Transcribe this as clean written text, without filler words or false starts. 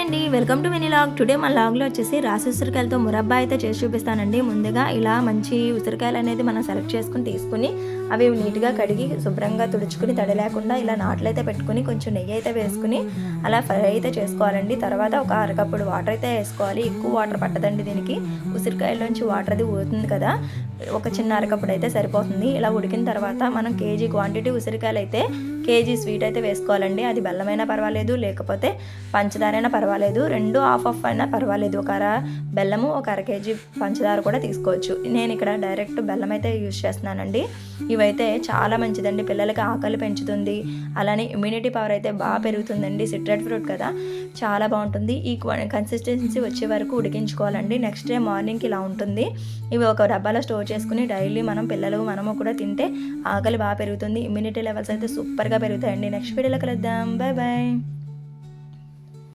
అండి, welcome to mini log. Today మన లాగ్లో వచ్చేసి రాసి ఉసిరికాయలతో మురబ్బా అయితే చేసి చూపిస్తానండి. ముందుగా ఇలా మంచి ఉసిరికాయలు అనేది మనం సెలెక్ట్ చేసుకుని తీసుకుని అవి నీట్గా కడిగి శుభ్రంగా తుడుచుకుని తడి లేకుండా ఇలా నాట్లు అయితే పెట్టుకుని కొంచెం నెయ్యి అయితే వేసుకుని అలా ఫ్రై అయితే చేసుకోవాలండి. తర్వాత ఒక అరకప్పుడు వాటర్ అయితే వేసుకోవాలి. ఎక్కువ వాటర్ పట్టదండి దీనికి, ఉసిరికాయలోంచి వాటర్ అది ఊరుతుంది కదా, ఒక చిన్న అరకప్పుడు అయితే సరిపోతుంది. ఇలా ఉడికిన తర్వాత మనం కేజీ క్వాంటిటీ ఉసిరికాయలు అయితే కేజీ స్వీట్ అయితే వేసుకోవాలండి. అది బెల్లమైనా పర్వాలేదు, లేకపోతే పంచదారైనా పర్వాలేదు, రెండు హాఫ్ అయినా పర్వాలేదు. ఒక బెల్లము, ఒక అర కేజీ పంచదార కూడా తీసుకోవచ్చు. నేను ఇక్కడ డైరెక్ట్ బెల్లం అయితే యూజ్ చేస్తున్నానండి. ఇవైతే చాలా మంచిదండి, పిల్లలకి ఆకలి పెంచుతుంది, అలానే ఇమ్యూనిటీ పవర్ అయితే బాగా పెరుగుతుందండి. సిట్రస్ ఫ్రూట్ కదా, చాలా బాగుంటుంది. ఈ కన్సిస్టెన్సీ వచ్చే వరకు ఉడికించుకోవాలండి. నెక్స్ట్ డే మార్నింగ్కి ఇలా ఉంటుంది. ఇవి ఒక డబ్బాలో స్టోర్ చేసుకుని డైలీ మనము కూడా తింటే ఆకలి బాగా పెరుగుతుంది. ఇమ్యూనిటీ లెవెల్స్ అయితే సూపర్గా పెరుగుతాయండి. నెక్స్ట్ వీడియోలో కలుద్దాం. Bye bye.